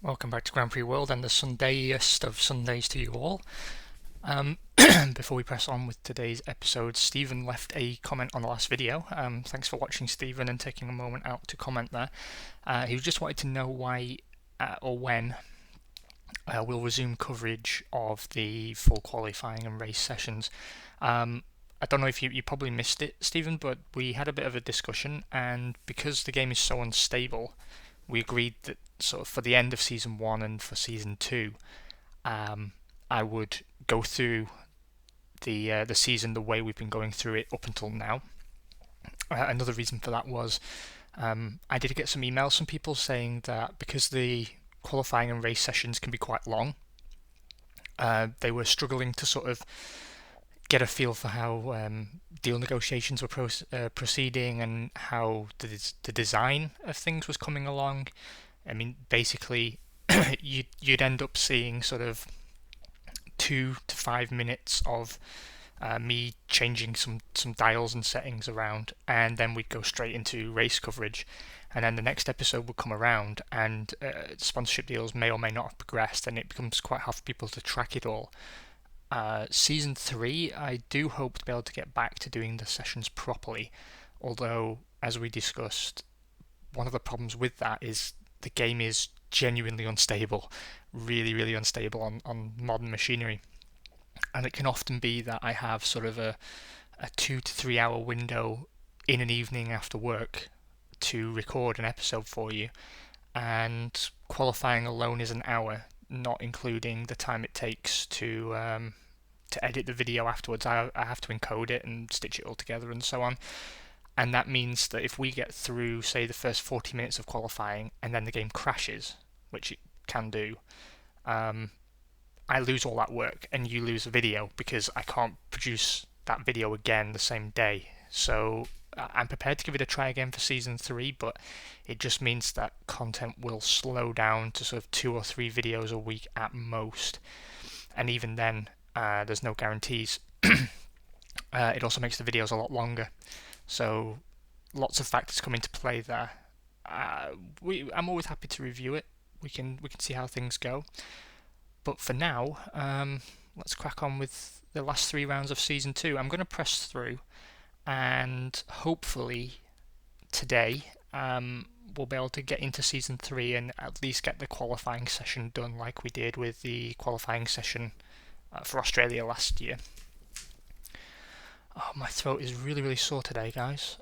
Welcome back to Grand Prix World and the Sundayest of Sundays to you all. Before we press on with today's episode, Stephen left a comment on the last video. Thanks for watching, Stephen, and taking a moment out to comment there. He just wanted to know why or when we'll resume coverage of the full qualifying and race sessions. I don't know if you probably missed it, Stephen, but we had a bit of a discussion, and because the game is so unstable, we agreed that sort of for the end of season 1 and for season 2, I would go through the season the way we've been going through it up until now. Another reason for that was I did get some emails from people saying that because the qualifying and race sessions can be quite long, they were struggling to sort of get a feel for how deal negotiations were proceeding and how the design of things was coming along. I mean, basically, you'd end up seeing sort of 2 to 5 minutes of me changing some dials and settings around, and then we'd go straight into race coverage. And then the next episode would come around, and sponsorship deals may or may not have progressed, and it becomes quite hard for people to track it all. Season 3, I do hope to be able to get back to doing the sessions properly, although, as we discussed, one of the problems with that is the game is genuinely unstable, really unstable on modern machinery, and it can often be that I have sort of a 2 to 3 hour window in an evening after work to record an episode for you, and qualifying alone is an hour, not including the time it takes to edit the video afterwards. I have to encode it and stitch it all together and so on. And that means that if we get through, say, the first 40 minutes of qualifying and then the game crashes, which it can do, I lose all that work and you lose the video because I can't produce that video again the same day. So I'm prepared to give it a try again for season 3, but it just means that content will slow down to sort of 2 or 3 videos a week at most. And even then, there's no guarantees. It also makes the videos a lot longer. So lots of factors come into play there. I'm always happy to review it. We can see how things go. But for now, let's crack on with the last 3 rounds of season 2. I'm going to press through, and hopefully today we'll be able to get into season 3 and at least get the qualifying session done like we did with the qualifying session for Australia last year. Oh, my throat is really sore today, guys.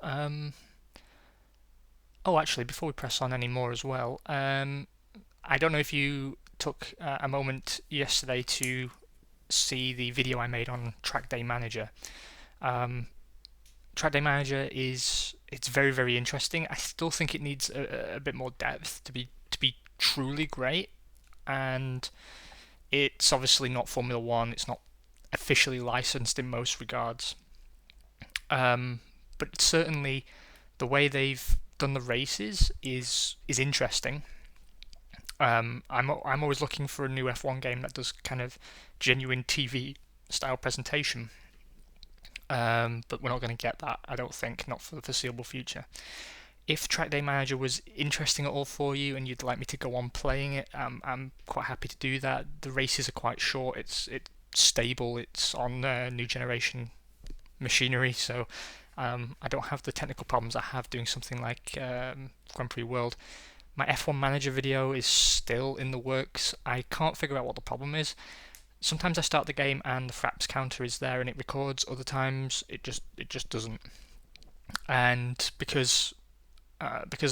Actually, before we press on any more as well, I don't know if you took a moment yesterday to see the video I made on Track Day Manager. Track Day Manager it's very interesting. I still think it needs a bit more depth to be truly great, and it's obviously not Formula One. It's not officially licensed in most regards. But certainly the way they've done the races is interesting. I'm always looking for a new F1 game that does kind of genuine TV style presentation. But we're not going to get that, I don't think, not for the foreseeable future. If Track Day Manager was interesting at all for you and you'd like me to go on playing it, I'm quite happy to do that. The races are quite short, it's stable, it's on new generation machinery, so I don't have the technical problems I have doing something like Grand Prix World. My F1 Manager video is still in the works. I can't figure out what the problem is. Sometimes I start the game and the fraps counter is there and it records. Other times it just doesn't. And because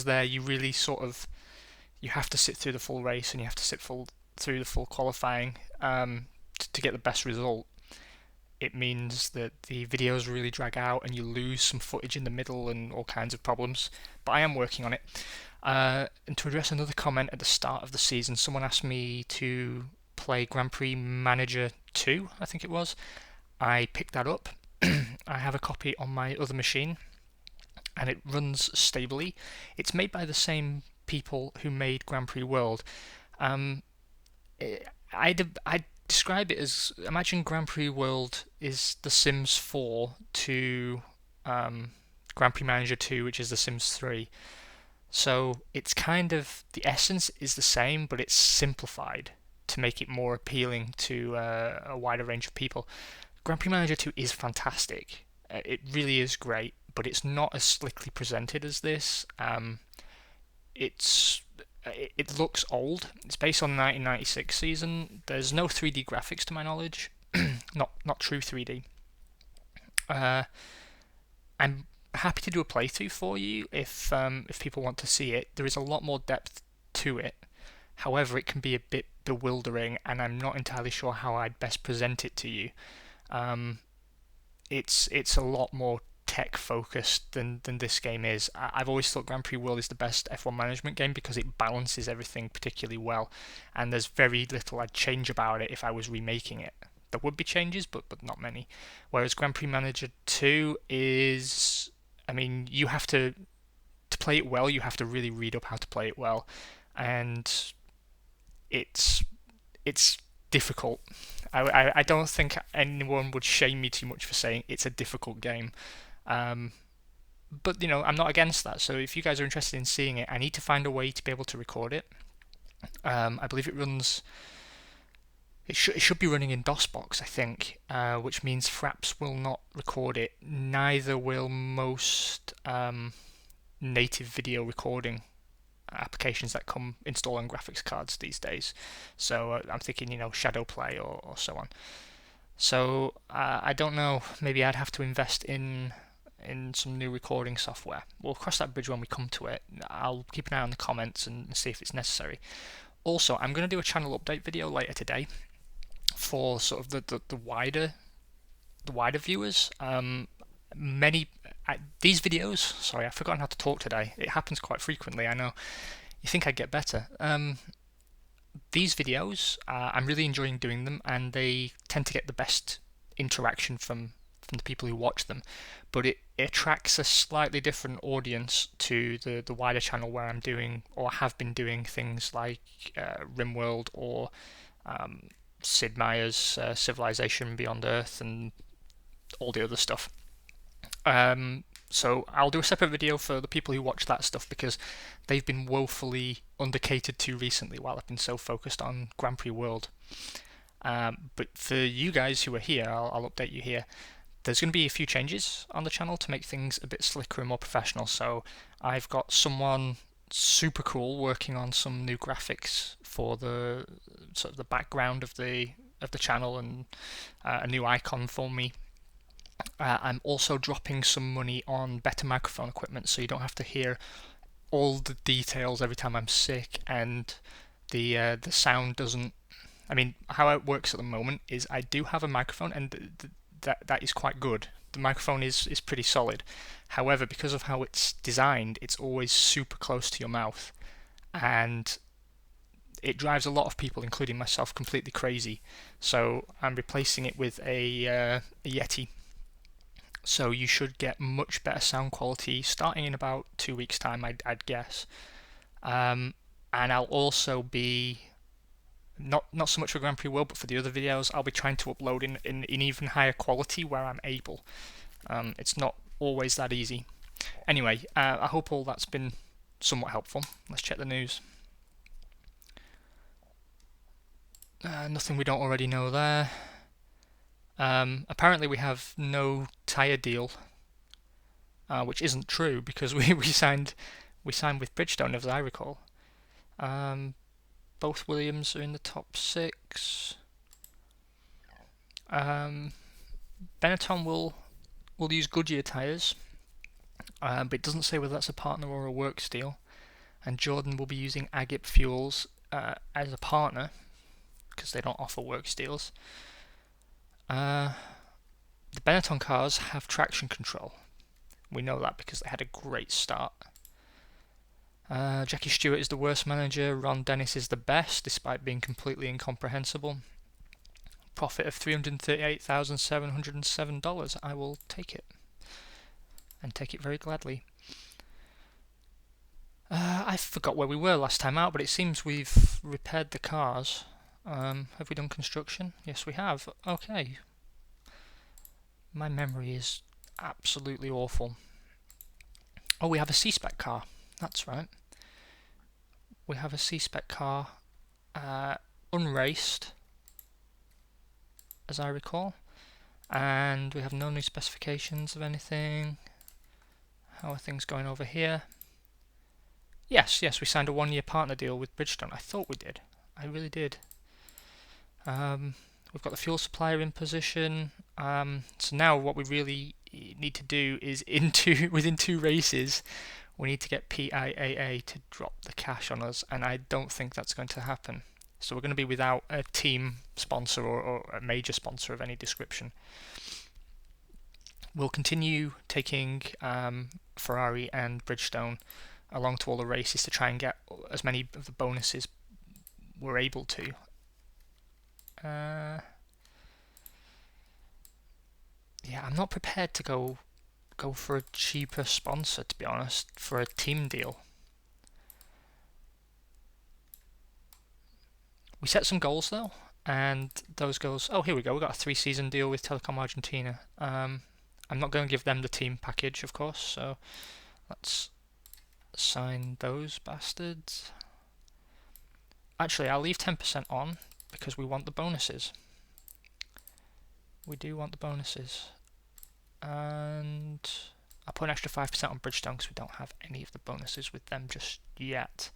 there you really sort of you have to sit through the full race and you have to sit through the full qualifying to get the best result. It means that the videos really drag out and you lose some footage in the middle and all kinds of problems. But I am working on it. And to address another comment at the start of the season, someone asked me to play Grand Prix Manager 2, I think it was. I picked that up. I have a copy on my other machine, and it runs stably. It's made by the same people who made Grand Prix World. I describe it as, imagine Grand Prix World is The Sims 4 to Grand Prix Manager 2, which is The Sims 3. So it's kind of, the essence is the same, but it's simplified to make it more appealing to a wider range of people. Grand Prix Manager 2 is fantastic. It really is great, but it's not as slickly presented as this. It's it looks old. It's based on the 1996 season. There's no 3D graphics to my knowledge, not true 3D. I'm happy to do a playthrough for you if people want to see it. There is a lot more depth to it. However, it can be a bit bewildering, and I'm not entirely sure how I'd best present it to you. It's a lot more tech focused than this game is. I've always thought Grand Prix World is the best F1 management game because it balances everything particularly well, and there's very little I'd change about it if I was remaking it. There would be changes, but not many. Whereas Grand Prix Manager 2 is, I mean, you have to play it well. You have to really read up how to play it well, and it's difficult. I don't think anyone would shame me too much for saying it's a difficult game. But I'm not against that. So if you guys are interested in seeing it, I need to find a way to be able to record it. I believe it runs. It should be running in DOSBox, I think, which means Fraps will not record it. Neither will most native video recording applications that come installed on graphics cards these days. So I'm thinking, Shadowplay or so on. So I don't know. Maybe I'd have to invest in some new recording software. We'll cross that bridge when we come to it. I'll keep an eye on the comments and see if it's necessary. Also, I'm going to do a channel update video later today for sort of the wider viewers. These videos. Sorry, I've forgotten how to talk today. It happens quite frequently. I know. You think I'd get better. These videos, I'm really enjoying doing them, and they tend to get the best interaction from the people who watch them. But it attracts a slightly different audience to the wider channel where I'm doing or have been doing things like RimWorld or Sid Meier's Civilization Beyond Earth and all the other stuff. So I'll do a separate video for the people who watch that stuff because they've been woefully undercatered to recently while I've been so focused on Grand Prix World. But for you guys who are here, I'll update you here. There's going to be a few changes on the channel to make things a bit slicker and more professional. So I've got someone super cool working on some new graphics for the sort of the background of the channel and a new icon for me. I'm also dropping some money on better microphone equipment, so you don't have to hear all the details every time I'm sick, and the sound doesn't. I mean, how it works at the moment is I do have a microphone, and that is quite good. The microphone is pretty solid. However, because of how it's designed, it's always super close to your mouth, and it drives a lot of people, including myself, completely crazy. So I'm replacing it with a Yeti. So you should get much better sound quality starting in about 2 weeks' time, I'd guess. And I'll also be not so much for Grand Prix World, but for the other videos, I'll be trying to upload in even higher quality where I'm able. It's not always that easy. Anyway, I hope all that's been somewhat helpful. Let's check the news. Nothing we don't already know there. Apparently we have no tyre deal, which isn't true because we signed with Bridgestone, as I recall. Both Williams are in the top 6. Benetton will use Goodyear tyres, but it doesn't say whether that's a partner or a works deal. And Jordan will be using Agip Fuels as a partner because they don't offer works deals. The Benetton cars have traction control. We know that because they had a great start. Jackie Stewart is the worst manager. Ron Dennis is the best, despite being completely incomprehensible. Profit of $338,707. I will take it. And take it very gladly. I forgot where we were last time out, but it seems we've repaired the cars. Have we done construction? Yes, we have. Okay. My memory is absolutely awful. Oh, we have a C-Spec car. That's right. we have a C-spec car, unraced, as I recall, and we have no new specifications of anything. How are things going over here? Yes, we signed a 1-year partner deal with Bridgestone. I thought we did. I really did. We've got the fuel supplier in position. So now what we really need to do is within 2 races, we need to get PIAA to drop the cash on us, and I don't think that's going to happen. So we're going to be without a team sponsor or a major sponsor of any description. We'll continue taking Ferrari and Bridgestone along to all the races to try and get as many of the bonuses we're able to. Yeah, I'm not prepared to go for a cheaper sponsor, to be honest, for a team deal. We set some goals though, and those goals. Oh, here we go. We got a 3-season deal with Telecom Argentina. I'm not going to give them the team package, of course. So let's sign those bastards. Actually, I'll leave 10% on because we want the bonuses. We do want the bonuses. And I'll put an extra 5% on Bridgestone because we don't have any of the bonuses with them just yet.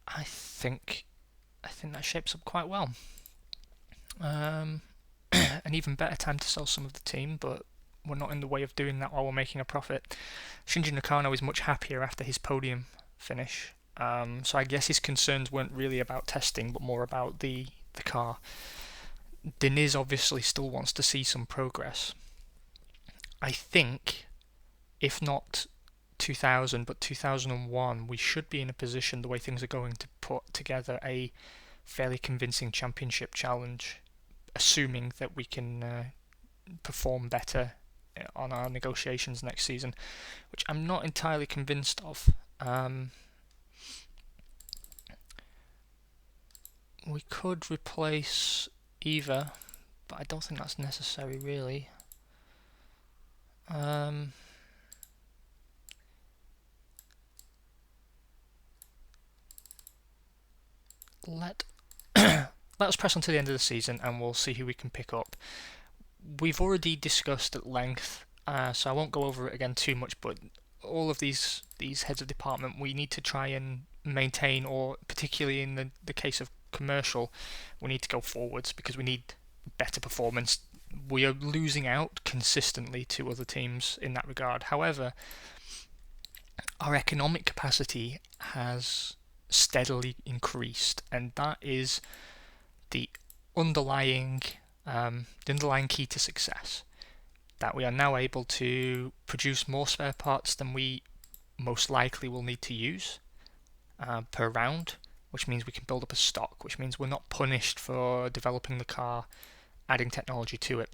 I think that shapes up quite well. An even better time to sell some of the team, but we're not in the way of doing that while we're making a profit. Shinji Nakano is much happier after his podium finish. So I guess his concerns weren't really about testing, but more about the car. Diniz obviously still wants to see some progress. I think, if not 2000 but 2001, we should be in a position, the way things are going, to put together a fairly convincing championship challenge, assuming that we can perform better on our negotiations next season, which I'm not entirely convinced of. We could replace Eva, but I don't think that's necessary really. Let us press on to the end of the season and we'll see who we can pick up. We've already discussed at length, so I won't go over it again too much, but all of these heads of department we need to try and maintain, or particularly in the case of commercial, we need to go forwards because we need better performance. We are losing out consistently to other teams in that regard. However, our economic capacity has steadily increased, and that is the underlying key to success. That we are now able to produce more spare parts than we most likely will need to use per round, which means we can build up a stock, which means we're not punished for developing the car, adding technology to it.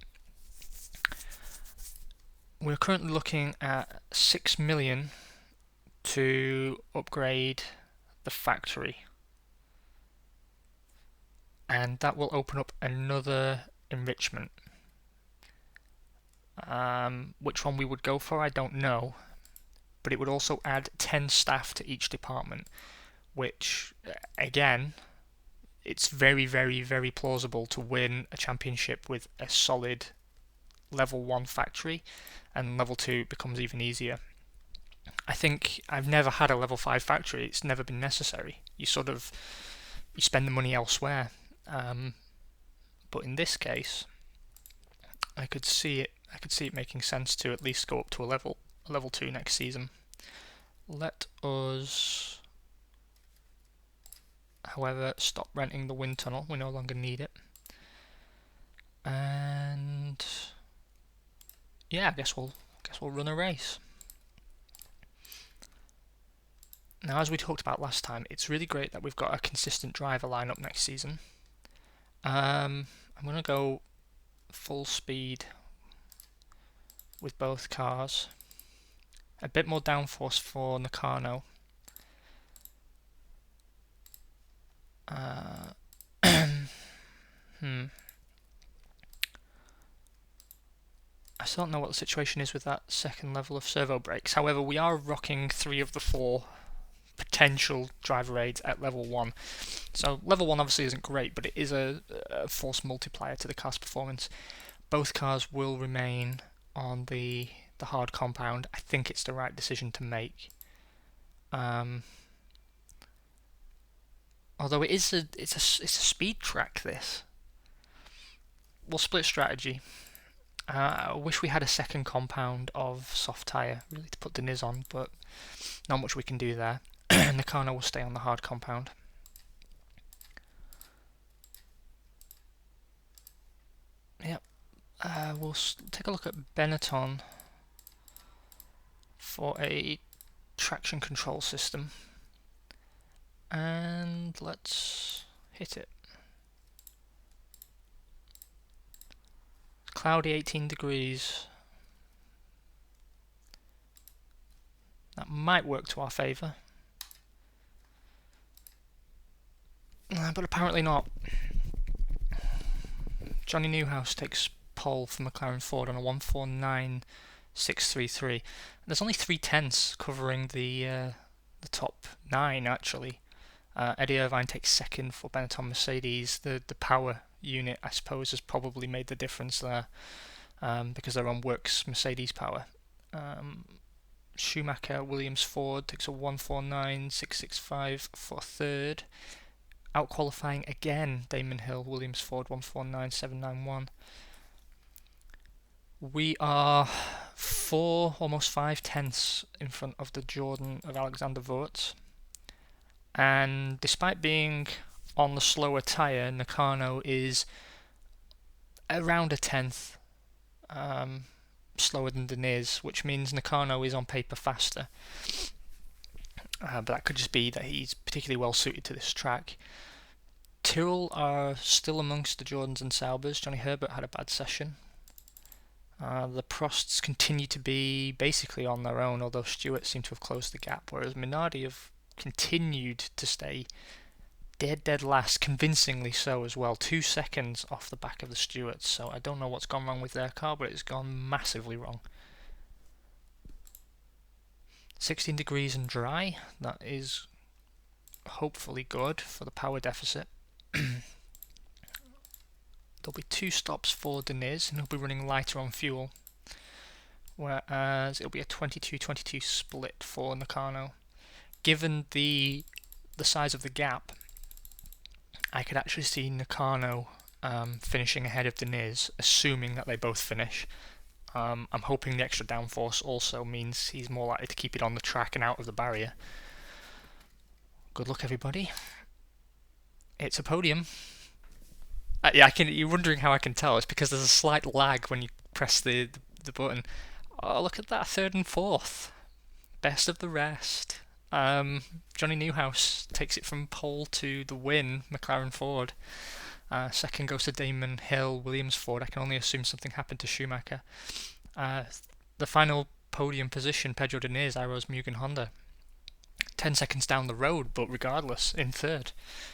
We're currently looking at 6 million to upgrade the factory, and that will open up another enrichment. Which one we would go for, I don't know, but it would also add 10 staff to each department, which, again, it's very, very, very plausible to win a championship with a solid level 1 factory, and level 2 becomes even easier. I think I've never had a level 5 factory. It's never been necessary. You spend the money elsewhere. But in this case, I could see it making sense to at least go up to a level 2 next season. Let us, however, stop renting the wind tunnel. We no longer need it. And yeah, I guess we'll run a race. Now, as we talked about last time, it's really great that we've got a consistent driver lineup next season. I'm going to go full speed with both cars. A bit more downforce for Nakano. I still don't know what the situation is with that second level of servo brakes. However, we are rocking 3 of the 4 potential driver aids at level 1. So level 1 obviously isn't great, but it is a force multiplier to the car's performance. Both cars will remain on the hard compound. I think it's the right decision to make. Although it's a speed track, this. We'll split strategy. I wish we had a second compound of soft tyre really to put the Niz on, but not much we can do there. Nakano will stay on the hard compound. Yep. We'll take a look at Benetton for a traction control system. And let's hit it. Cloudy, 18 degrees. That might work to our favour. But apparently not. Johnny Newhouse takes pole for McLaren Ford on a 149.633. There's only 3/10 covering the top 9 actually. Eddie Irvine takes second for Benetton Mercedes. The power unit, I suppose, has probably made the difference there, because they're on Works Mercedes power. Schumacher Williams Ford takes a 149.665 for third. Out qualifying again Damon Hill Williams Ford 149.791. We are 4, almost 5/10 in front of the Jordan of Alexander Wurz. And despite being on the slower tyre, Nakano is around a 10th slower than the Niz, which means Nakano is on paper faster. But that could just be that he's particularly well suited to this track. Tyrrell are still amongst the Jordans and Saubers. Johnny Herbert had a bad session. The Prosts continue to be basically on their own, although Stewart seemed to have closed the gap, whereas Minardi have continued to stay dead last, convincingly so as well, 2 seconds off the back of the Stewarts. So I don't know what's gone wrong with their car, but it's gone massively wrong. 16 degrees and dry, that is hopefully good for the power deficit. There'll be 2 stops for Deniz, and he'll be running lighter on fuel, whereas it'll be a 22-22 split for Nakano. Given the size of the gap, I could actually see Nakano finishing ahead of Deniz, assuming that they both finish. I'm hoping the extra downforce also means he's more likely to keep it on the track and out of the barrier. Good luck, everybody. It's a podium. Yeah, you're wondering how I can tell. It's because there's a slight lag when you press the button. Oh, look at that, 3rd and 4th. Best of the rest. Johnny Newhouse takes it from pole to the win, McLaren Ford. Second goes to Damon Hill, Williams Ford. I can only assume something happened to Schumacher. The final podium position, Pedro Diniz, Iros Mugen Honda. 10 seconds down the road, but regardless, in third.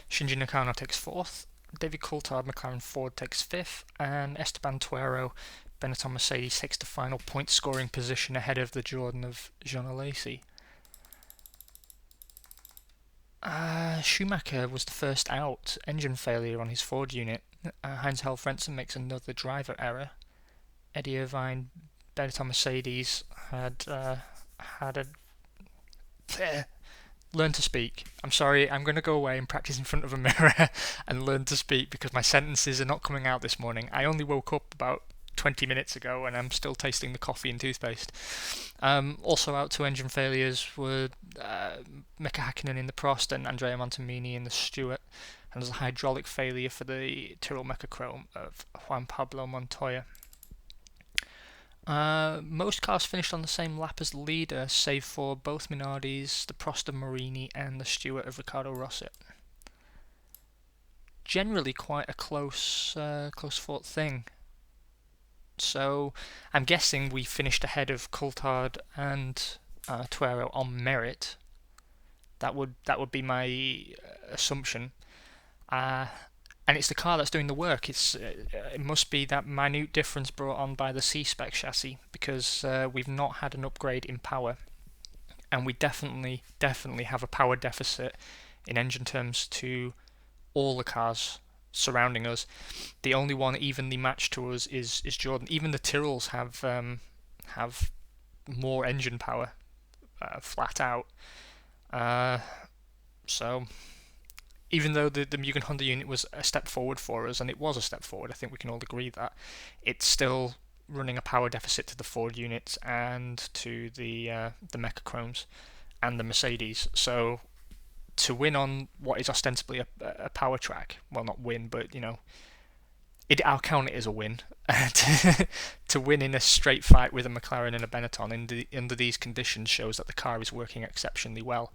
Shinji Nakano takes 4th. David Coulthard, McLaren Ford, takes 5th. And Esteban Tuero, Benetton Mercedes, takes the final point scoring position ahead of the Jordan of Jean Alesi. Schumacher was the first out. Engine failure on his Ford unit. Heinz Helfrensen makes another driver error. Eddie Irvine, Benetton Mercedes, had a... Learn to speak. I'm sorry, I'm going to go away and practice in front of a mirror and learn to speak because my sentences are not coming out this morning. I only woke up about 20 minutes ago and I'm still tasting the coffee and toothpaste. Also out to engine failures were Mika Hakkinen in the Prost and Andrea Montemini in the Stewart. And there's a hydraulic failure for the Tyrrell Mechachrome of Juan Pablo Montoya. Most cars finished on the same lap as the leader, save for both Minardis, the Prost of Marini, and the Stewart of Ricardo Rosset. Generally quite a close fought thing. So I'm guessing we finished ahead of Coulthard and Tuero on merit. That would be my assumption. And it's the car that's doing the work. It must be that minute difference brought on by the C-Spec chassis, because we've not had an upgrade in power. and we definitely have a power deficit in engine terms to all the cars surrounding us. The only one evenly matched to us is Jordan. Even the Tyrrells have more engine power, flat out. So even though the Mugen Honda unit was a step forward for us, and it was a step forward, I think we can all agree that, it's still running a power deficit to the Ford units and to the Mechachromes and the Mercedes. So to win on what is ostensibly a power track, well, not win, but I'll count it as a win. To win in a straight fight with a McLaren and a Benetton under these conditions shows that the car is working exceptionally well.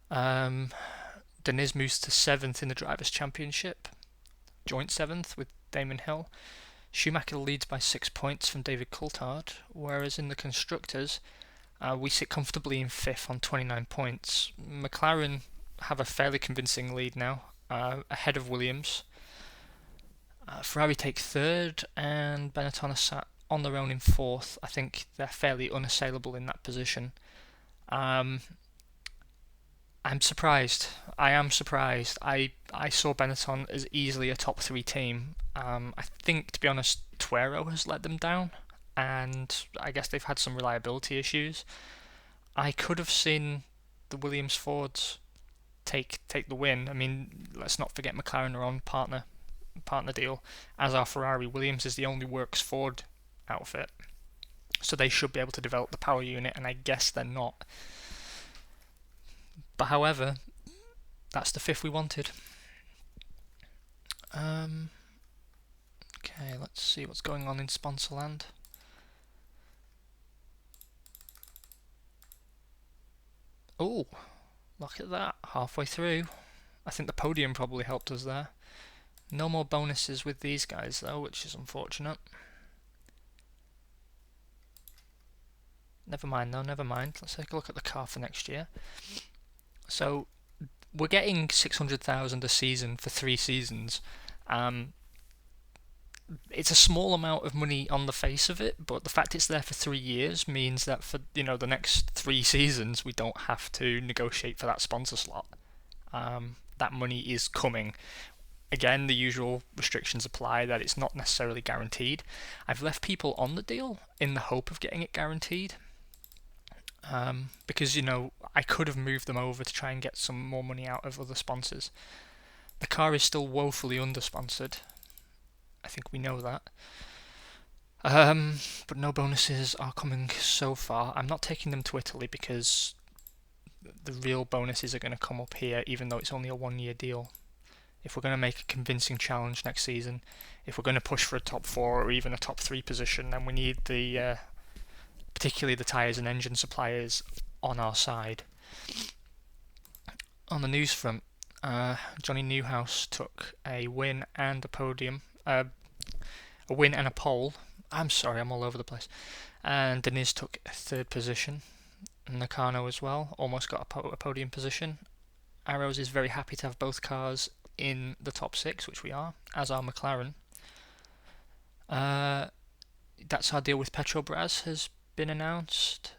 Deniz moves to 7th in the Drivers' Championship, joint 7th with Damon Hill. Schumacher leads by 6 points from David Coulthard, whereas in the Constructors, we sit comfortably in 5th on 29 points. McLaren have a fairly convincing lead now, ahead of Williams. Ferrari take 3rd, and Benetton are sat on their own in 4th. I think they're fairly unassailable in that position. I'm surprised. I am surprised. I saw Benetton as easily a top 3 team. I think, to be honest, Tuero has let them down, and I guess they've had some reliability issues. I could have seen the Williams Fords take the win. I mean, let's not forget McLaren are on partner deal, as are Ferrari. Williams is the only works Ford outfit, so they should be able to develop the power unit, and I guess they're not. But however, that's the 5th we wanted. Okay, let's see what's going on in Sponsorland. Oh, look at that, halfway through. I think the podium probably helped us there. No more bonuses with these guys though, which is unfortunate. Never mind though, never mind. Let's take a look at the car for next year. So we're getting 600,000 a season for 3 seasons. It's a small amount of money on the face of it, but the fact it's there for 3 years means that for the next 3 seasons we don't have to negotiate for that sponsor slot. That money is coming. Again, the usual restrictions apply, that it's not necessarily guaranteed. I've left people on the deal in the hope of getting it guaranteed. Because I could have moved them over to try and get some more money out of other sponsors. The car is still woefully under-sponsored. I think we know that. But no bonuses are coming so far. I'm not taking them to Italy because the real bonuses are going to come up here, even though it's only a 1-year deal. If we're going to make a convincing challenge next season, if we're going to push for a top 4 or even a top 3 position, then we need particularly the tyres and engine suppliers on our side. On the news front, Johnny Newhouse took a win and a podium, a win and a pole. I'm sorry, I'm all over the place. And Deniz took a 3rd position. Nakano as well, almost got a podium position. Arrows is very happy to have both cars in the top 6, which we are, as are McLaren. That's our deal with Petrobras has been announced.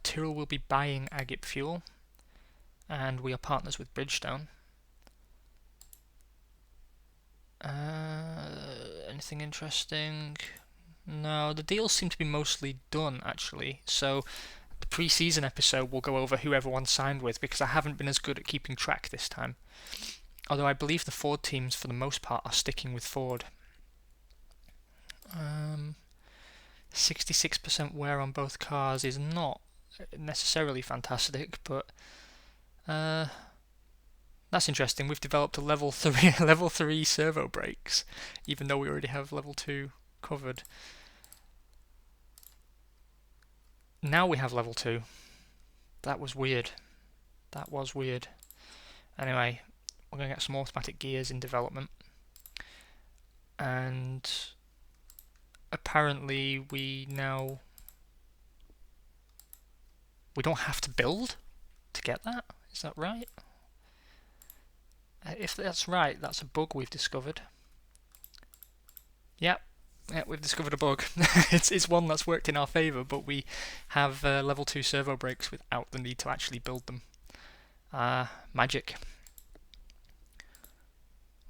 Tyrrell will be buying Agip Fuel, and we are partners with Bridgestone. Anything interesting? No, the deals seem to be mostly done actually. So the pre-season episode will go over who everyone signed with, because I haven't been as good at keeping track this time. Although I believe the Ford teams for the most part are sticking with Ford. 66% wear on both cars is not necessarily fantastic, but that's interesting. We've developed a level 3 servo brakes, even though we already have level 2 covered. Now we have level 2. That was weird. Anyway, we're going to get some automatic gears in development. And apparently we don't have to build to get that. Is that right? If that's right, that's a bug we've discovered. Yep, Yeah, we've discovered a bug. It's one that's worked in our favour, but we have level 2 servo brakes without the need to actually build them. Magic.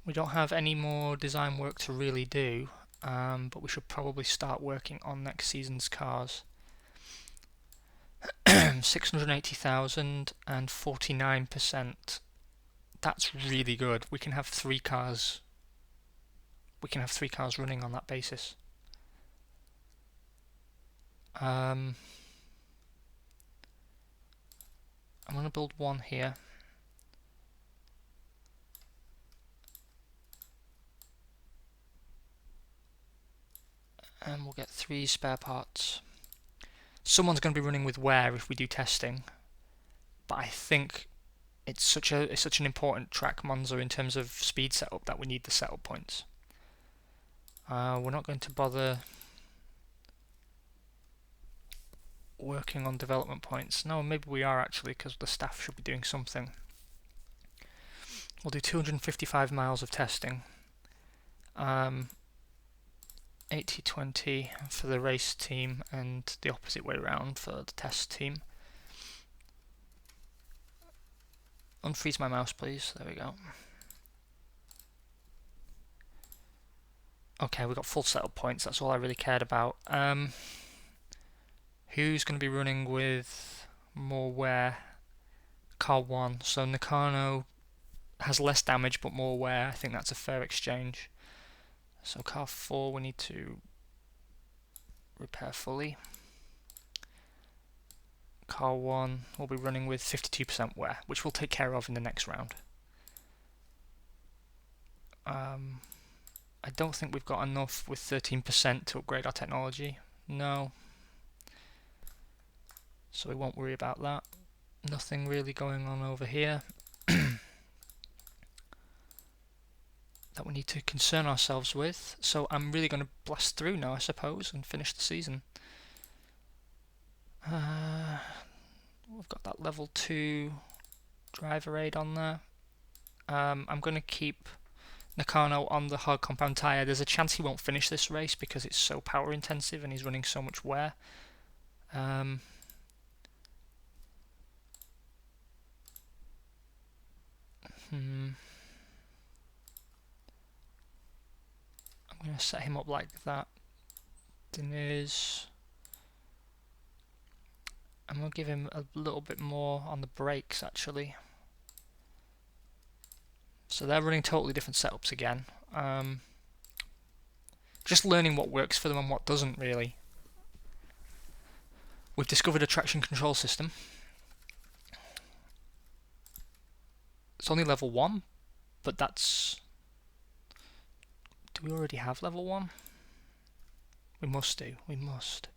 We don't have any more design work to really do, but we should probably start working on next season's cars. 680,000 and 49%. That's really good. We can have 3 cars. We can have 3 cars running on that basis. I'm going to build one here. And we'll get 3 spare parts. Someone's going to be running with wear if we do testing, but I think it's such an important track, Monza, in terms of speed setup that we need the setup points. We're not going to bother working on development points. No, maybe we are actually, because the staff should be doing something. We'll do 255 miles of testing. 80-20 for the race team and the opposite way around for the test team. Unfreeze my mouse, please. There we go. Okay, we got full setup points. That's all I really cared about. Who's going to be running with more wear? Car 1. So Nakano has less damage but more wear. I think that's a fair exchange. So car 4 we need to repair fully. Car 1 will be running with 52% wear, which we'll take care of in the next round. I don't think we've got enough with 13% to upgrade our technology. No. So we won't worry about that. Nothing really going on over here that we need to concern ourselves with. So I'm really going to blast through now, I suppose, and finish the season. We've got that level 2 driver aid on there. I'm going to keep Nakano on the hard compound tyre. There's a chance he won't finish this race because it's so power intensive and he's running so much wear. I'm going to set him up like that. Deniz. I'm going to give him a little bit more on the brakes actually. So they're running totally different setups again. Just learning what works for them and what doesn't really. We've discovered a traction control system. It's only level 1, but that's... Do we already have level 1? We must do, we must.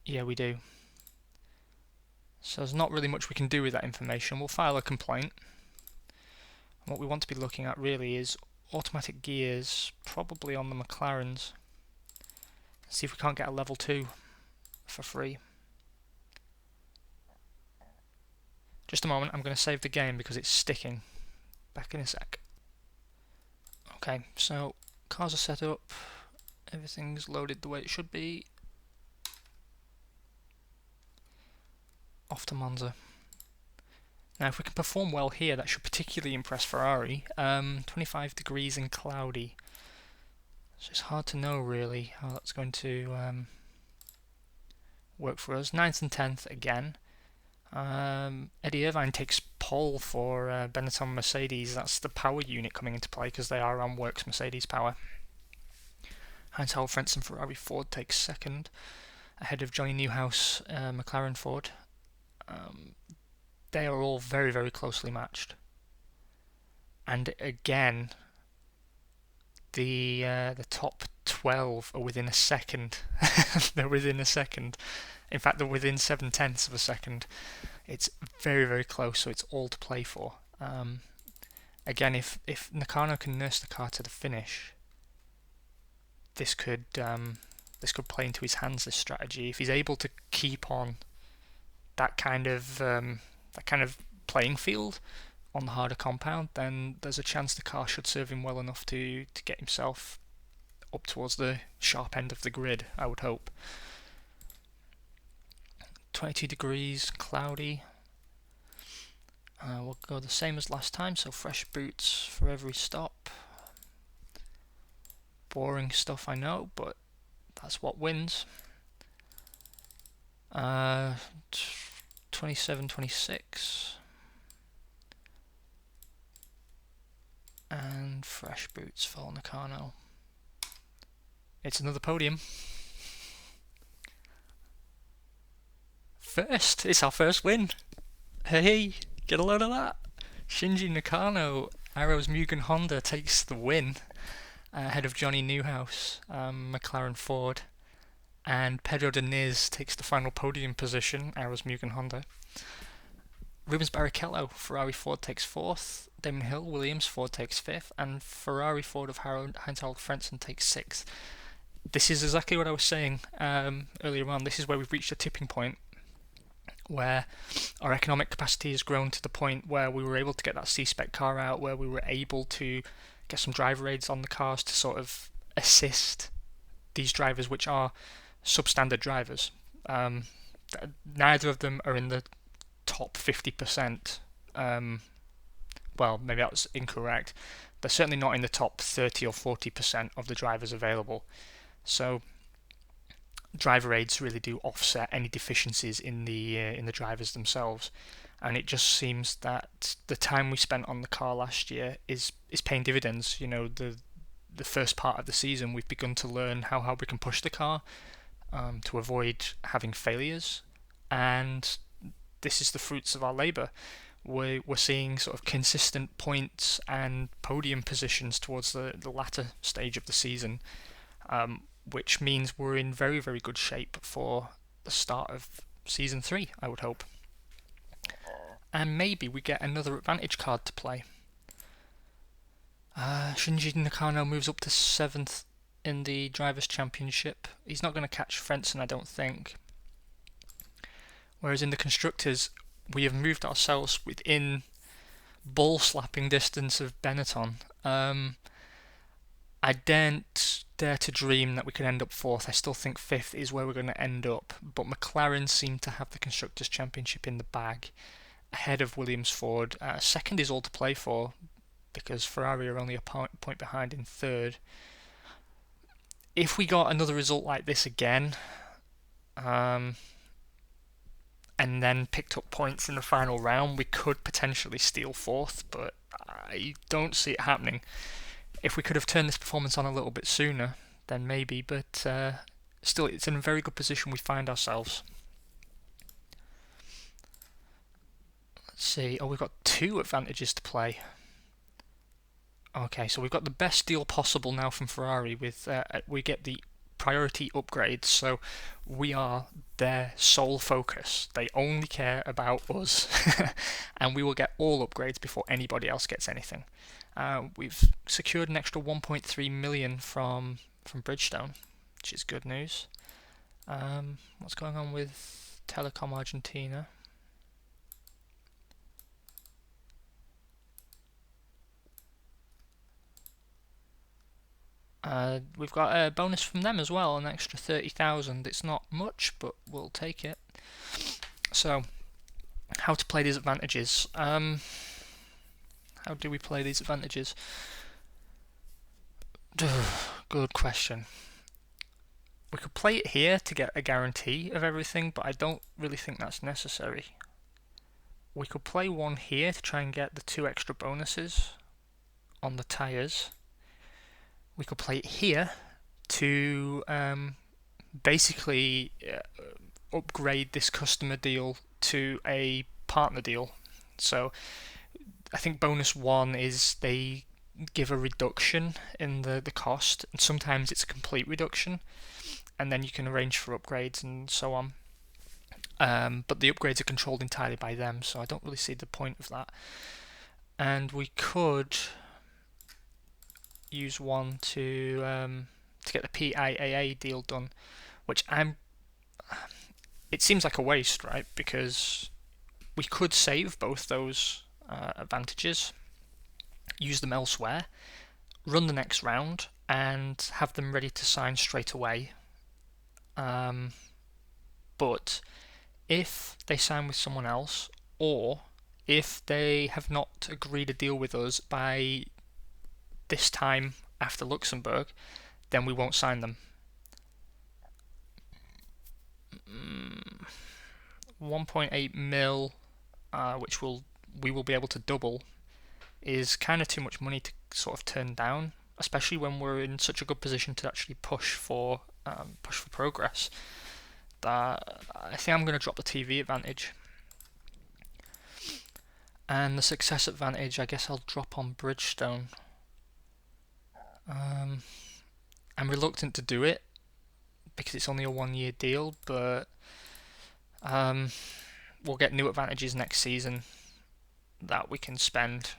Yeah, we do. So there's not really much we can do with that information. We'll file a complaint. And what we want to be looking at really is automatic gears, probably on the McLarens. See if we can't get a level 2 for free. Just a moment, I'm going to save the game because it's sticking. Back in a sec. Okay, so cars are set up. Everything's loaded the way it should be. Off to Monza. Now if we can perform well here, that should particularly impress Ferrari. 25 degrees and cloudy. So it's hard to know really how that's going to work for us. 9th and 10th again. Eddie Irvine takes pole for Benetton Mercedes. That's the power unit coming into play because they are on Works Mercedes power. Heinz Howell Frentzen Ferrari Ford takes second, ahead of Johnny Newhouse McLaren Ford. They are all very, very closely matched. And again, the top 12 are within a second. They're within a second. In fact, they're within 7/10 of a second. It's very, very close, so it's all to play for. Again, if Nakano can nurse the car to the finish, this could play into his hands. This strategy, if he's able to keep on that kind of playing field, on the harder compound, then there's a chance the car should serve him well enough to get himself up towards the sharp end of the grid, I would hope. 22 degrees, cloudy. We'll go the same as last time, so fresh boots for every stop. Boring stuff, I know, but that's what wins. 27, 26. And fresh boots for Nakano. It's another podium. First, it's our first win. Hey, get a load of that. Shinji Nakano, Arrow's Mugen Honda, takes the win ahead of Johnny Newhouse, McLaren Ford, and Pedro Diniz takes the final podium position, Arrow's Mugen Honda. Rubens Barrichello, Ferrari Ford, takes 4th. Damon Hill, Williams Ford, takes 5th. And Ferrari Ford of Heinz-Harald Frentzen takes 6th. This is exactly what I was saying earlier on. This is where we've reached a tipping point where our economic capacity has grown to the point where we were able to get that C-Spec car out, where we were able to get some driver aids on the cars to sort of assist these drivers, which are substandard drivers. Neither of them are in the top 50%. Well, maybe that's incorrect. They're certainly not in the top 30 or 40% of the drivers available. So driver aids really do offset any deficiencies in the drivers themselves, and it just seems that the time we spent on the car last year is paying dividends. You know, the first part of the season we've begun to learn how we can push the car to avoid having failures, and this is the fruits of our labour. We're seeing sort of consistent points and podium positions towards the latter stage of the season, which means we're in very, very good shape for the start of Season 3, I would hope. And maybe we get another advantage card to play. Shinji Nakano moves up to 7th in the Drivers' Championship. He's not going to catch Frentzen, I don't think. Whereas in the Constructors, we have moved ourselves within ball-slapping distance of Benetton. I daren't dare to dream that we could end up 4th. I still think 5th is where we're going to end up, but McLaren seem to have the Constructors' Championship in the bag, ahead of Williams Ford. 2nd is all to play for, because Ferrari are only a point behind in 3rd. If we got another result like this again, and then picked up points in the final round, we could potentially steal 4th, but I don't see it happening. If we could have turned this performance on a little bit sooner, then maybe, but still, it's in a very good position we find ourselves. Let's see, we've got 2 advantages to play. Okay, so we've got the best deal possible now from Ferrari. With we get the priority upgrades, so we are their sole focus. They only care about us, and we will get all upgrades before anybody else gets anything. We've secured an extra 1.3 million from Bridgestone, which is good news. What's going on with Telecom Argentina? We've got a bonus from them as well, an extra 30,000. It's not much, but we'll take it. So, how to play these advantages? How do we play these advantages? Good question. We could play it here to get a guarantee of everything, but I don't really think that's necessary. We could play one here to try and get the 2 extra bonuses on the tyres. We could play it here to basically upgrade this customer deal to a partner deal. So I think bonus 1 is they give a reduction in the cost, and sometimes it's a complete reduction, and then you can arrange for upgrades and so on. But the upgrades are controlled entirely by them, so I don't really see the point of that. And we could use one to get the PIAA deal done, which it seems like a waste, right? Because we could save both those advantages, use them elsewhere, run the next round, and have them ready to sign straight away. But if they sign with someone else, or if they have not agreed a deal with us by this time after Luxembourg, then we won't sign them. 1.8 mil, which we will be able to double, is kind of too much money to sort of turn down, especially when we're in such a good position to actually push for progress. That I think I'm going to drop the TV advantage, and the success advantage I guess I'll drop on Bridgestone. I'm reluctant to do it because it's only a 1-year deal, but we'll get new advantages next season that we can spend.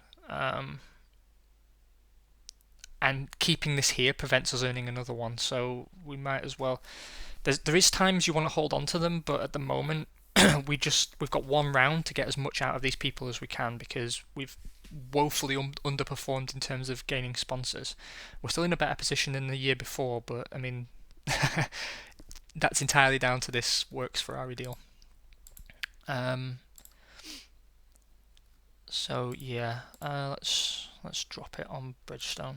And keeping this here prevents us earning another one, so we might as well. There is times you want to hold on to them, but at the moment we've got one round to get as much out of these people as we can, because we've woefully underperformed in terms of gaining sponsors. We're still in a better position than the year before, but I mean that's entirely down to this Works Ferrari deal. So yeah, let's drop it on Bridgestone.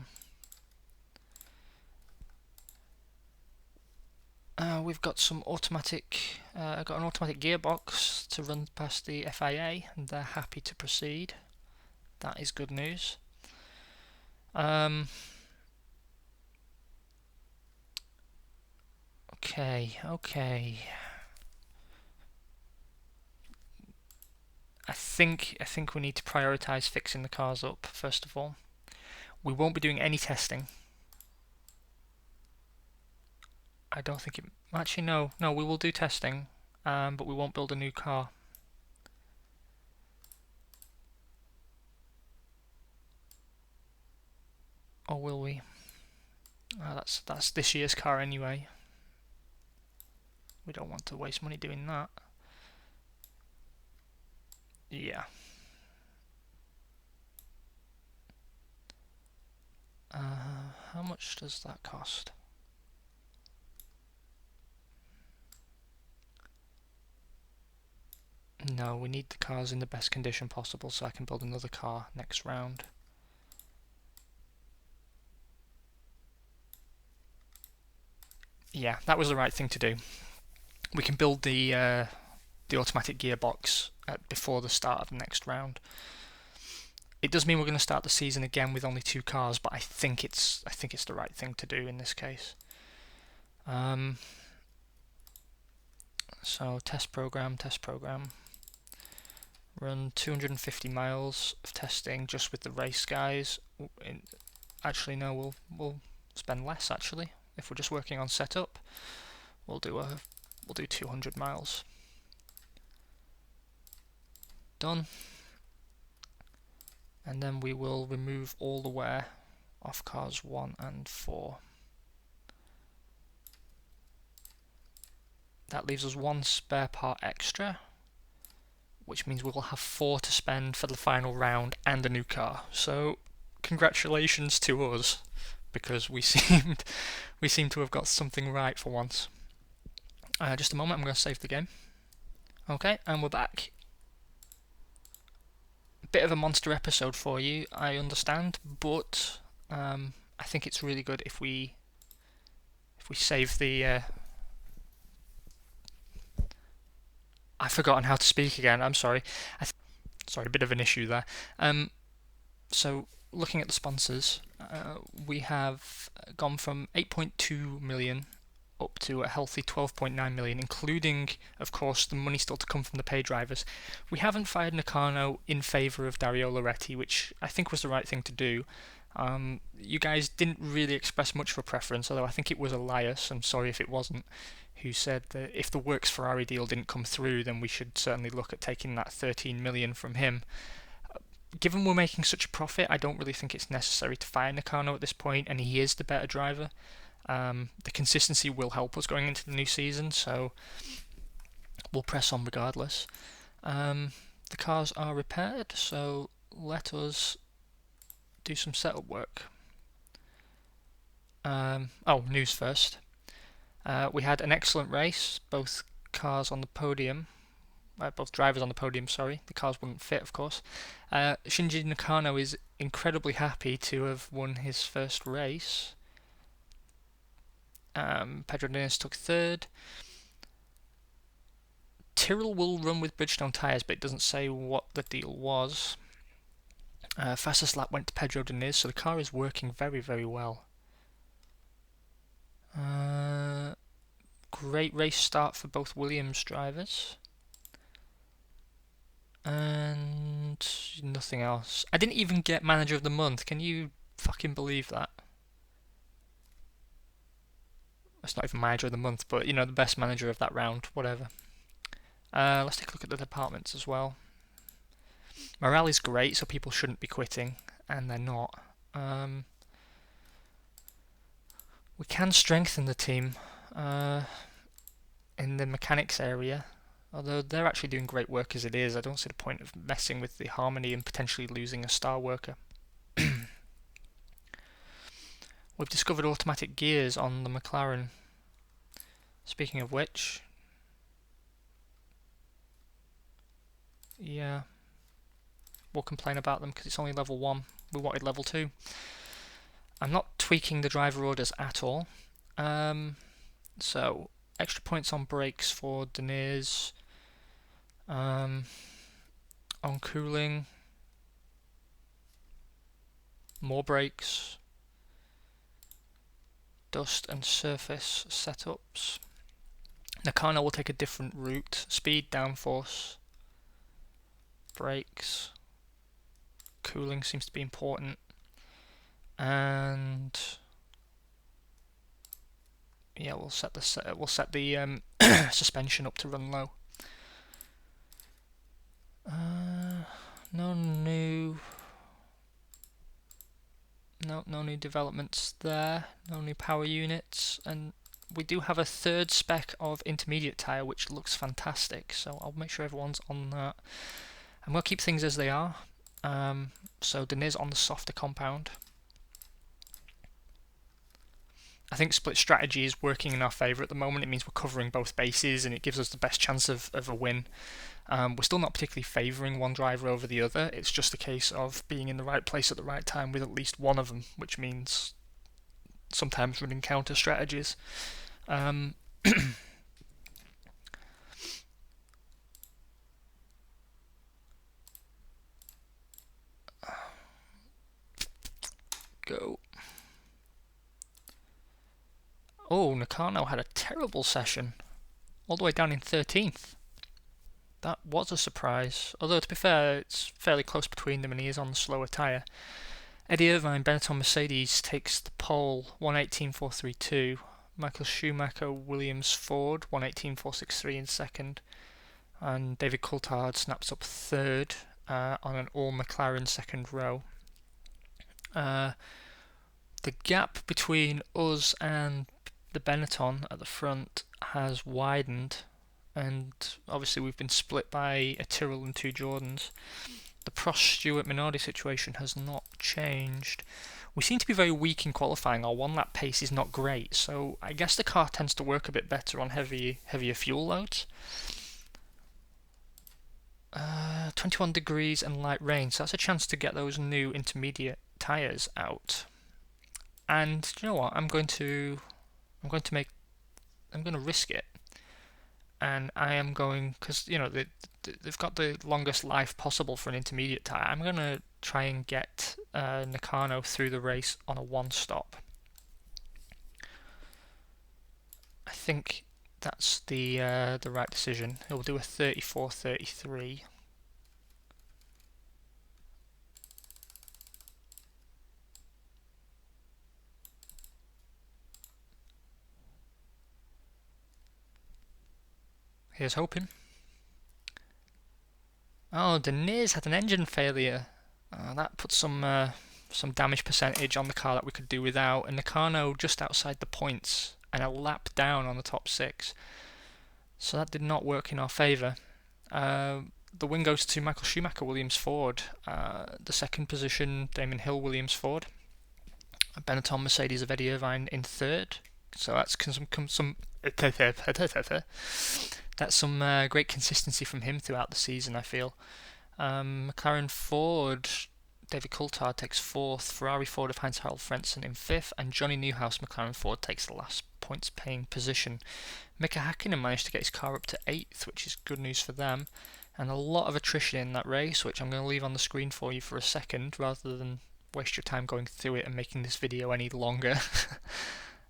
We've got some automatic. Got an automatic gearbox to run past the FIA, and they're happy to proceed. That is good news. Okay. I think we need to prioritise fixing the cars up first of all. We won't be doing any testing. I don't think it. Actually, no, we will do testing, but we won't build a new car. Or will we? That's this year's car anyway. We don't want to waste money doing that. Yeah. How much does that cost? No, we need the cars in the best condition possible so I can build another car next round. Yeah, that was the right thing to do. We can build the automatic gearbox before the start of the next round. It does mean we're going to start the season again with only 2 cars, but I think it's the right thing to do in this case. So test program. Run 250 miles of testing just with the race guys. Actually, no, we'll spend less. Actually, if we're just working on setup, we'll do 200 miles. Done. And then we will remove all the wear off cars 1 and 4. That leaves us 1 spare part extra, which means we will have 4 to spend for the final round and a new car. So congratulations to us, because we seem to have got something right for once. Just a moment, I'm going to save the game. Okay, and we're back. Bit of a monster episode for you, I understand, but I think it's really good if we save the. I've forgotten how to speak again. I'm sorry. Sorry, a bit of an issue there. So looking at the sponsors, we have gone from 8.2 million up to a healthy 12.9 million, including, of course, the money still to come from the pay drivers. We haven't fired Nakano in favour of Dario Loretti, which I think was the right thing to do. You guys didn't really express much of a preference, although I think it was Elias, I'm sorry if it wasn't, who said that if the Works Ferrari deal didn't come through, then we should certainly look at taking that 13 million from him. Given we're making such a profit, I don't really think it's necessary to fire Nakano at this point, and he is the better driver. The consistency will help us going into the new season, so we'll press on regardless. The cars are repaired, so let us do some setup work. News first. We had an excellent race, both cars on the podium, both drivers on the podium, sorry. The cars wouldn't fit, of course. Shinji Nakano is incredibly happy to have won his first race. Pedro Diniz took third. Tyrrell will run with Bridgestone tyres, but it doesn't say what the deal was. Fastest lap went to Pedro Diniz, so the car is working very, very well. Great race start for both Williams drivers. And nothing else. I didn't even get Manager of the Month. Can you fucking believe that? It's not even Manager of the Month, but the best manager of that round, whatever. Let's take a look at the departments as well. Morale is great, so people shouldn't be quitting, and they're not. We can strengthen the team in the mechanics area, although they're actually doing great work as it is. I don't see the point of messing with the harmony and potentially losing a star worker. We've discovered automatic gears on the McLaren. Speaking of which, yeah, we'll complain about them because it's only level 1. We wanted level 2. I'm not tweaking the driver orders at all. So, extra points on brakes for Diniz. On cooling. More brakes. Dust and surface setups. Nakano will take a different route. Speed, downforce. Brakes. Cooling seems to be important. And yeah, we'll set the suspension up to run low. No new developments there. No new power units, and we do have a third spec of intermediate tyre, which looks fantastic. So I'll make sure everyone's on that. I'm gonna keep things as they are. So Diniz on the softer compound. I think split strategy is working in our favour at the moment. It means we're covering both bases and it gives us the best chance of a win. We're still not particularly favouring one driver over the other. It's just a case of being in the right place at the right time with at least one of them, which means sometimes running counter strategies. Go. Oh, Nakano had a terrible session. All the way down in 13th. That was a surprise. Although, to be fair, it's fairly close between them and he is on the slower tyre. Eddie Irvine, Benetton Mercedes, takes the pole, 1:18.432. Michael Schumacher, Williams Ford, 1:18.463 in second. And David Coulthard snaps up third on an all McLaren second row. The gap between us and the Benetton at the front has widened, and obviously we've been split by a Tyrrell and 2 Jordans. The Prost Stewart Minardi situation has not changed. We seem to be very weak in qualifying. Our one lap pace is not great, so I guess the car tends to work a bit better on heavier fuel loads. 21 degrees and light rain, so that's a chance to get those new intermediate tyres out. And you know what? I'm going to risk it, and I am going, because they've got the longest life possible for an intermediate tyre. I'm going to try and get Nakano through the race on a 1-stop. I think that's the right decision. He'll do a 34.33. Here's hoping. Oh, Diniz had an engine failure. That put some damage percentage on the car that we could do without. And Nakano just outside the points and a lap down on the top 6. So that did not work in our favour. the win goes to Michael Schumacher, Williams Ford. The second position, Damon Hill, Williams Ford. Benetton, Mercedes of Eddie Irvine in third. So that's some great consistency from him throughout the season, I feel. McLaren Ford, David Coulthard takes fourth. Ferrari Ford of Heinz-Harald Frentzen in fifth. And Johnny Newhouse, McLaren Ford, takes the last points-paying position. Mika Hakkinen managed to get his car up to eighth, which is good news for them. And a lot of attrition in that race, which I'm going to leave on the screen for you for a second, rather than waste your time going through it and making this video any longer.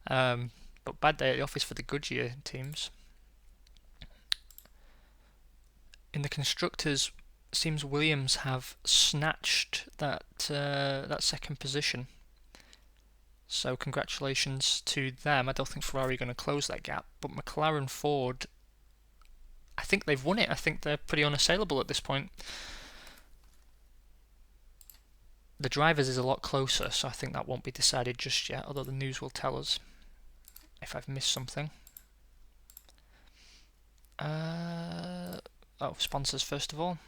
But bad day at the office for the Goodyear teams. In the constructors, it seems Williams have snatched that second position. So congratulations to them. I don't think Ferrari are going to close that gap, but McLaren Ford, I think they've won it. I think they're pretty unassailable at this point. The drivers is a lot closer, so I think that won't be decided just yet, although the news will tell us if I've missed something. Sponsors first of all.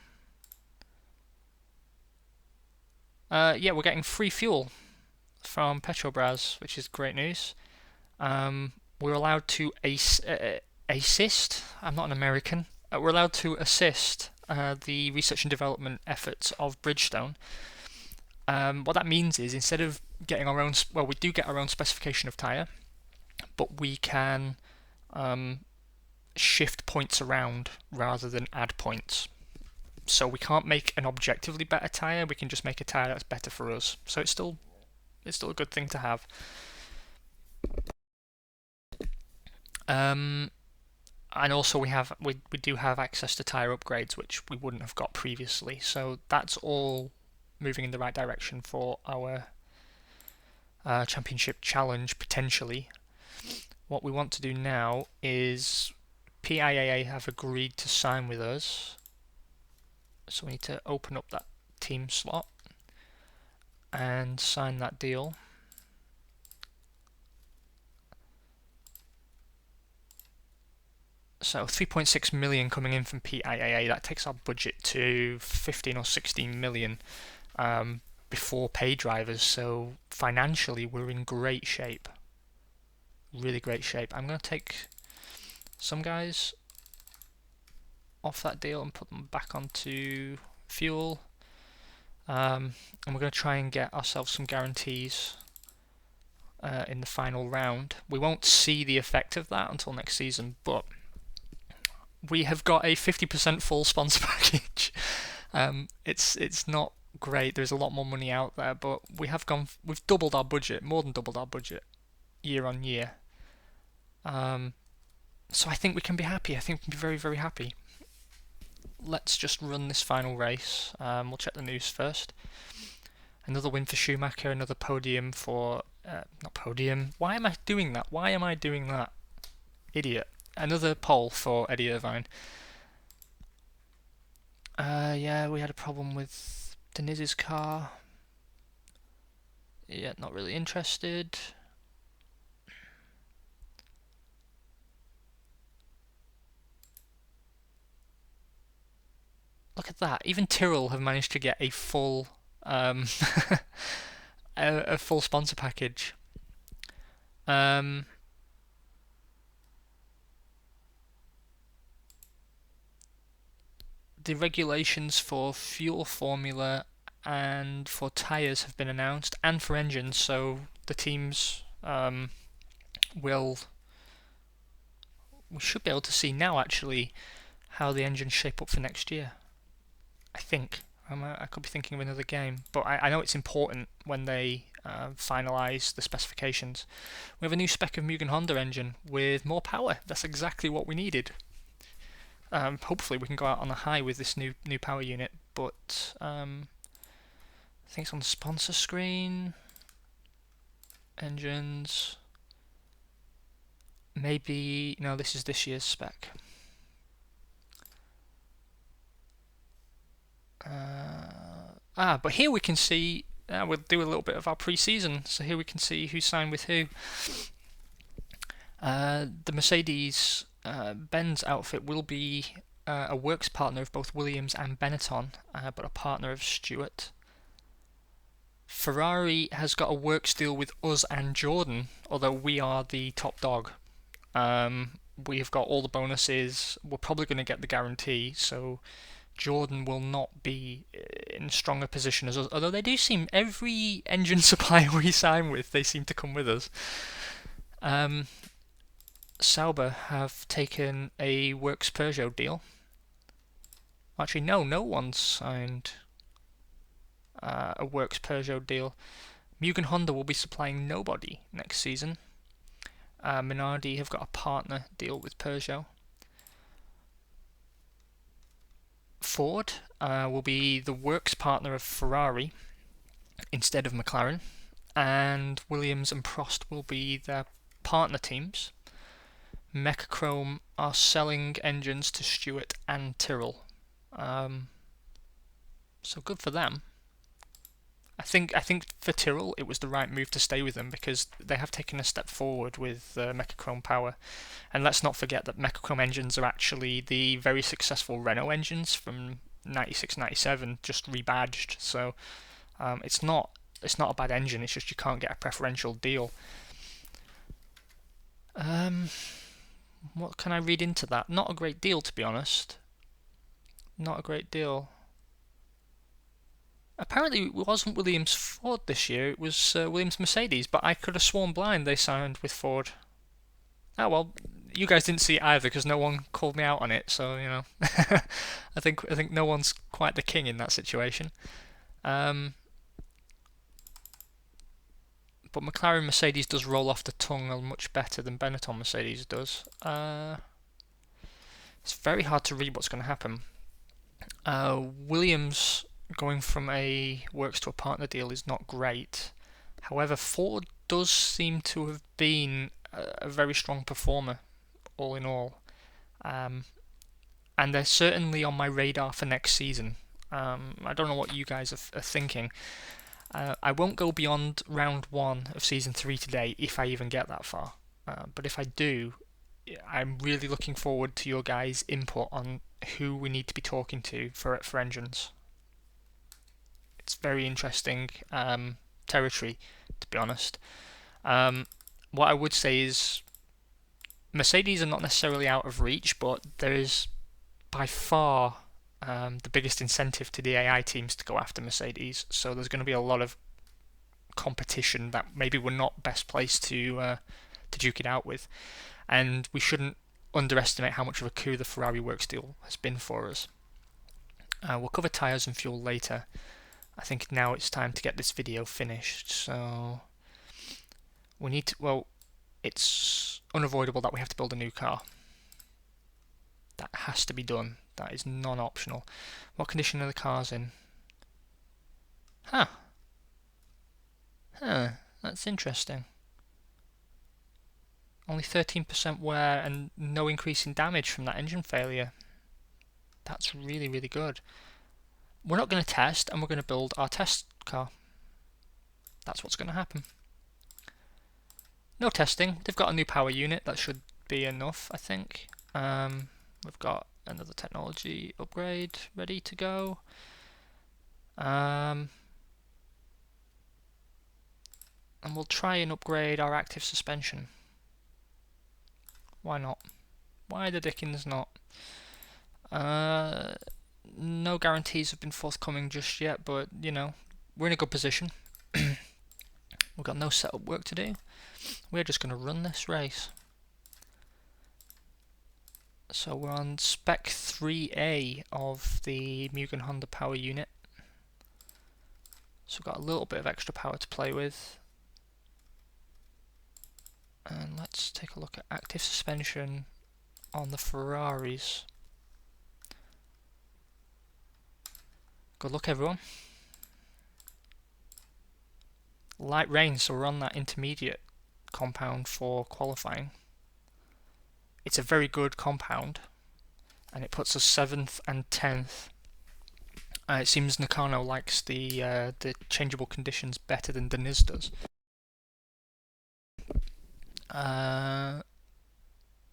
Yeah, we're getting free fuel from Petrobras, which is great news. We're allowed to assist. I'm not an American. We're allowed to assist the research and development efforts of Bridgestone. What that means is, instead of getting our own, well, we do get our own specification of tyre, but we can shift points around rather than add points. So we can't make an objectively better tyre, we can just make a tyre that's better for us. So it's still a good thing to have. And also we do have access to tyre upgrades, which we wouldn't have got previously. So that's all moving in the right direction for our championship challenge, potentially. What we want to do now is, PIAA have agreed to sign with us, so we need to open up that team slot and sign that deal. So 3.6 million coming in from PIAA. That takes our budget to 15 or 16 million before pay drivers. So financially, we're in great shape. Really great shape. I'm going to take some guys off that deal and put them back onto fuel. And we're going to try and get ourselves some guarantees in the final round. We won't see the effect of that until next season, but we have got a 50% full sponsor package. It's not great. There's a lot more money out there, but we've doubled our budget, more than doubled our budget year on year. So I think we can be happy. I think we can be very, very happy. Let's just run this final race. We'll check the news first. Another win for Schumacher, another podium for... not podium. Why am I doing that? Why am I doing that? Idiot. Another pole for Eddie Irvine. Yeah, we had a problem with Deniz's car. Yeah, not really interested. Look at that. Even Tyrrell have managed to get a full a full sponsor package. The regulations for fuel formula and for tyres have been announced, and for engines, so the teams we should be able to see now actually how the engines shape up for next year. I think. I could be thinking of another game, but I know it's important when they finalise the specifications. We have a new spec of Mugen Honda engine with more power. That's exactly what we needed. Hopefully we can go out on a high with this new power unit, but I think it's on the sponsor screen. Engines. Maybe, no, this is this year's spec. But here we can see, we'll do a little bit of our pre-season, so here we can see who signed with who. The Mercedes Benz outfit will be a works partner of both Williams and Benetton, but a partner of Stewart. Ferrari has got a works deal with us and Jordan, although we are the top dog. We've got all the bonuses. We're probably going to get the guarantee, so Jordan will not be in a stronger position as us. Although they do seem, every engine supplier we sign with, they seem to come with us. Sauber have taken a works Peugeot deal. Actually, no one's signed a works Peugeot deal. Mugen Honda will be supplying nobody next season. Minardi have got a partner deal with Peugeot. Ford will be the works partner of Ferrari instead of McLaren, and Williams and Prost will be their partner teams. Mechachrome are selling engines to Stewart and Tyrrell, so good for them. I think for Tyrrell it was the right move to stay with them because they have taken a step forward with Mechachrome power. And let's not forget that Mechachrome engines are actually the very successful Renault engines from 96-97, just rebadged. So it's not a bad engine, it's just you can't get a preferential deal. What can I read into that? Not a great deal, to be honest. Not a great deal. Apparently it wasn't Williams Ford this year, it was Williams Mercedes, but I could have sworn blind they signed with Ford. Oh well, you guys didn't see it either because no one called me out on it, so you know. I think no one's quite the king in that situation. But McLaren Mercedes does roll off the tongue much better than Benetton Mercedes does. It's very hard to read what's going to happen. Williams going from a works to a partner deal is not great. However, Ford does seem to have been a very strong performer, all in all. And they're certainly on my radar for next season. I don't know what you guys are thinking. I won't go beyond round 1 of season 3 today, if I even get that far. But if I do, I'm really looking forward to your guys' input on who we need to be talking to for engines. It's very interesting territory, to be honest. What I would say is Mercedes are not necessarily out of reach, but there is by far the biggest incentive to the AI teams to go after Mercedes. So there's going to be a lot of competition that maybe we're not best placed to duke it out with, and we shouldn't underestimate how much of a coup the Ferrari works deal has been for us. We'll cover tyres and fuel later. I think now it's time to get this video finished, so we need to, well, it's unavoidable that we have to build a new car. That has to be done. That is non-optional. What condition are the cars in? That's interesting. Only 13% wear and no increase in damage from that engine failure. That's really, really good. We're not going to test, and we're going to build our test car. That's what's going to happen. No testing. They've got a new power unit. That should be enough, I think. We've got another technology upgrade ready to go. And we'll try and upgrade our active suspension. Why not? Why the dickens not? No guarantees have been forthcoming just yet, but you know, we're in a good position. We've got no setup work to do. We're just going to run this race. So we're on spec 3A of the Mugen Honda power unit. So we've got a little bit of extra power to play with. And let's take a look at active suspension on the Ferraris. Good luck, everyone. Light rain, so we're on that intermediate compound for qualifying. It's a very good compound, and it puts us 7th and 10th. It seems Nakano likes the changeable conditions better than Deniz does.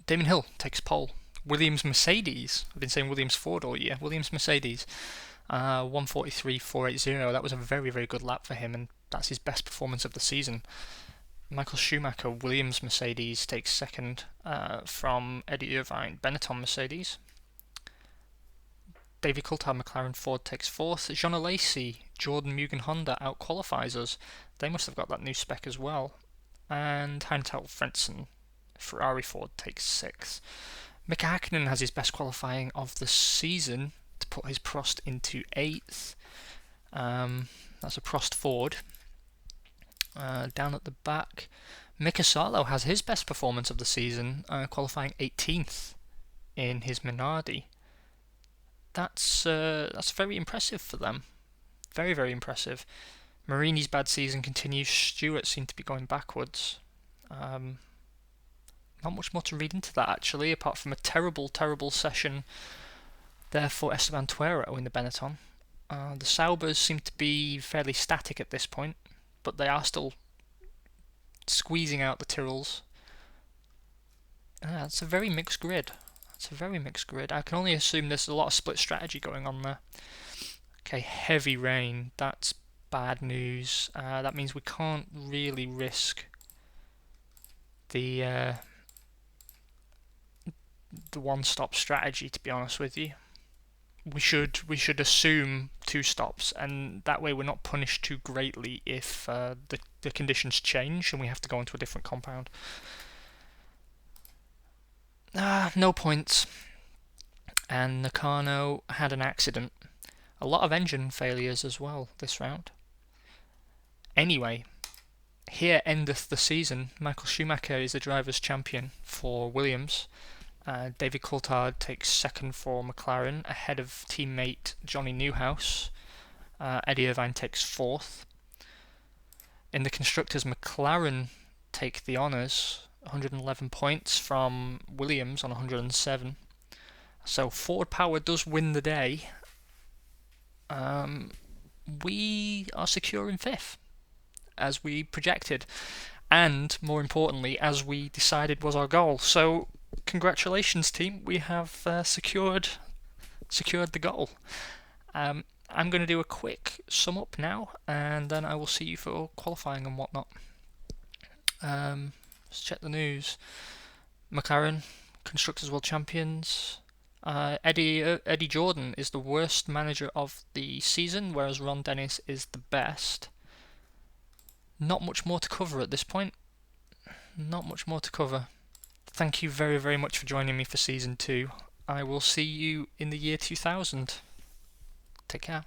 Damon Hill takes pole Williams Mercedes. I've been saying Williams Ford all year. Williams Mercedes. 143.480. That was a very, very good lap for him, and that's his best performance of the season. Michael Schumacher, Williams Mercedes, takes second from Eddie Irvine, Benetton Mercedes. David Coulthard, McLaren Ford, takes fourth. Jean Alesi, Jordan Mugen Honda out-qualifies us. They must have got that new spec as well. And Heinz-Harald Frentzen, Ferrari Ford, takes sixth. Mika Hakkinen has his best qualifying of the season to put his Prost into eighth. That's a Prost Ford. Down at the back, Mika Salo has his best performance of the season, qualifying 18th in his Minardi. That's very impressive for them. Very, very impressive. Marini's bad season continues. Stewart seemed to be going backwards. Not much more to read into that, actually, apart from a terrible, terrible session there for Esteban Tuero in the Benetton. The Saubers seem to be fairly static at this point, but they are still squeezing out the Tyrrells. It's a very mixed grid. I can only assume there's a lot of split strategy going on there. Okay, heavy rain. That's bad news. That means we can't really risk the one-stop strategy, to be honest with you. We should assume 2 stops, and that way we're not punished too greatly if the conditions change and we have to go into a different compound. No points. And Nakano had an accident. A lot of engine failures as well this round. Anyway, here endeth the season. Michael Schumacher is the driver's champion for Williams. David Coulthard takes second for McLaren, ahead of teammate Johnny Newhouse. Eddie Irvine takes fourth. In the constructors, McLaren take the honours, 111 points from Williams on 107. So Ford Power does win the day. We are secure in 5th, as we projected, and more importantly, as we decided was our goal. So congratulations, team, we have secured the goal. I'm going to do a quick sum up now, and then I will see you for qualifying and whatnot. Let's check the news. McLaren, Constructors World Champions. Eddie Jordan is the worst manager of the season, whereas Ron Dennis is the best. Not much more to cover at this point. Thank you very, very much for joining me for Season 2. I will see you in the year 2000. Take care.